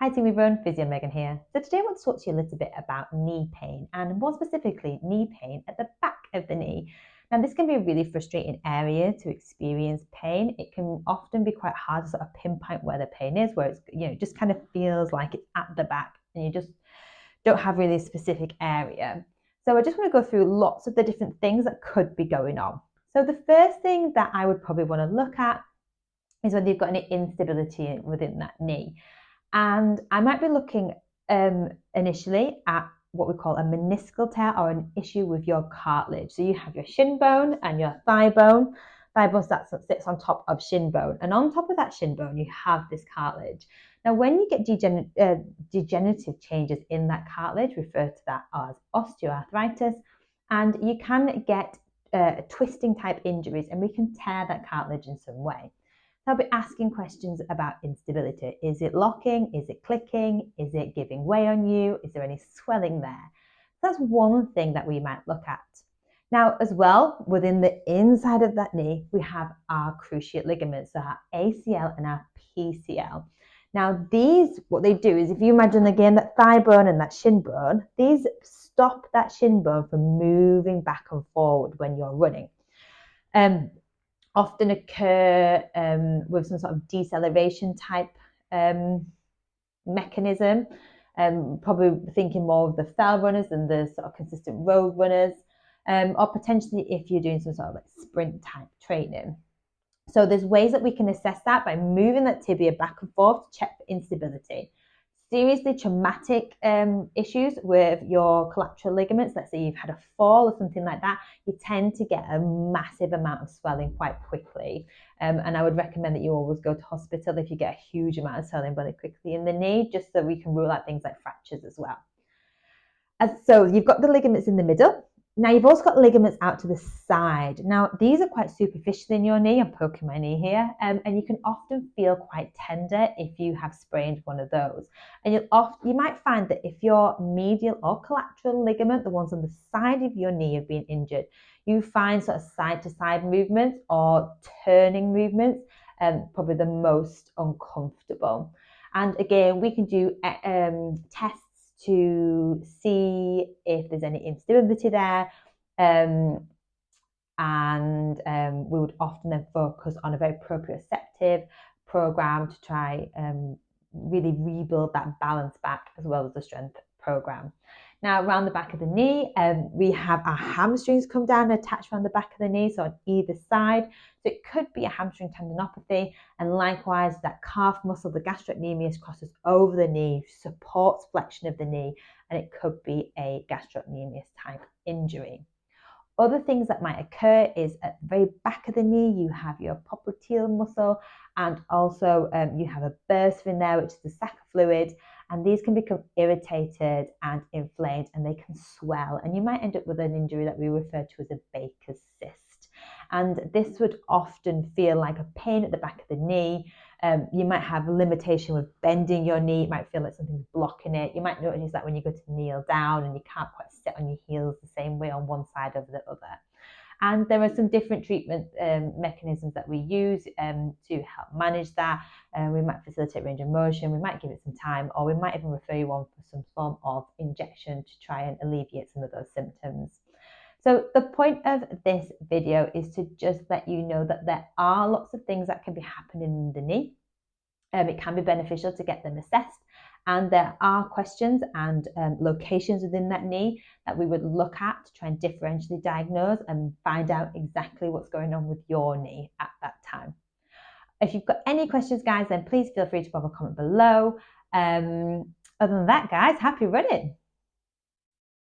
Hi team everyone, Physio Megan here. So today I want to talk to you a little bit about knee pain and more specifically knee pain at the back of the knee. Now this can be a really frustrating area to experience pain. It can often be quite hard to sort of pinpoint where the pain is, where it's just kind of feels like it's at the back and you just don't have really a specific area. So I just want to go through lots of the different things that could be going on. So the first thing that I would probably want to look at is whether you've got any instability within that knee. And I might be looking initially at what we call a meniscal tear or an issue with your cartilage. So you have your shin bone and your thigh bone. Thigh bone sits on top of shin bone. And on top of that shin bone, you have this cartilage. Now, when you get degenerative changes in that cartilage, refer to that as osteoarthritis. And you can get twisting type injuries and we can tear that cartilage in some way. They'll be asking questions about instability. Is it locking? Is it clicking? Is it giving way on you? Is there any swelling there? That's one thing that we might look at. Now, as well, within the inside of that knee, we have our cruciate ligaments, so our ACL and our PCL. Now, these, what they do is if you imagine again that thigh bone and that shin bone, these stop that shin bone from moving back and forward when you're running. Often occur with some sort of deceleration type mechanism. Probably thinking more of the fell runners than the sort of consistent road runners, or potentially if you're doing some sort of like sprint type training. So there's ways that we can assess that by moving that tibia back and forth to check for instability. Seriously traumatic issues with your collateral ligaments, let's say you've had a fall or something like that, you tend to get a massive amount of swelling quite quickly. And I would recommend that you always go to hospital if you get a huge amount of swelling really quickly in the knee, just so we can rule out things like fractures as well. And so you've got the ligaments in the middle. Now you've also got ligaments out to the side. Now these are quite superficial in your knee. I'm poking my knee here, and you can often feel quite tender if you have sprained one of those. And you might find that if your medial or collateral ligament, the ones on the side of your knee, have been injured, you find sort of side to side movements or turning movements probably the most uncomfortable. And again, we can do tests to see if there's any instability there. And we would often then focus on a very proprioceptive program to try really rebuild that balance back as well as the strength program. Now, around the back of the knee, we have our hamstrings come down and attach around the back of the knee, so on either side. So it could be a hamstring tendinopathy, and likewise, that calf muscle, the gastrocnemius, crosses over the knee, supports flexion of the knee, and it could be a gastrocnemius type injury. Other things that might occur is at the very back of the knee, you have your popliteal muscle, and also you have a bursa in there, which is the sac of fluid, and these can become irritated and inflamed, and they can swell, and you might end up with an injury that we refer to as a Baker's cyst. And this would often feel like a pain at the back of the knee. You might have a limitation with bending your knee. It might feel like something's blocking it. You might notice that when you go to kneel down and you can't quite sit on your heels the same way on one side over the other. And there are some different treatment mechanisms that we use to help manage that. We might facilitate range of motion, we might give it some time, or we might even refer you on for some form of injection to try and alleviate some of those symptoms. So the point of this video is to just let you know that there are lots of things that can be happening in the knee. It can be beneficial to get them assessed, and there are questions and locations within that knee that we would look at to try and differentially diagnose and find out exactly what's going on with your knee at that time. If you've got any questions, guys, then please feel free to pop a comment below. Other than that, guys, happy running.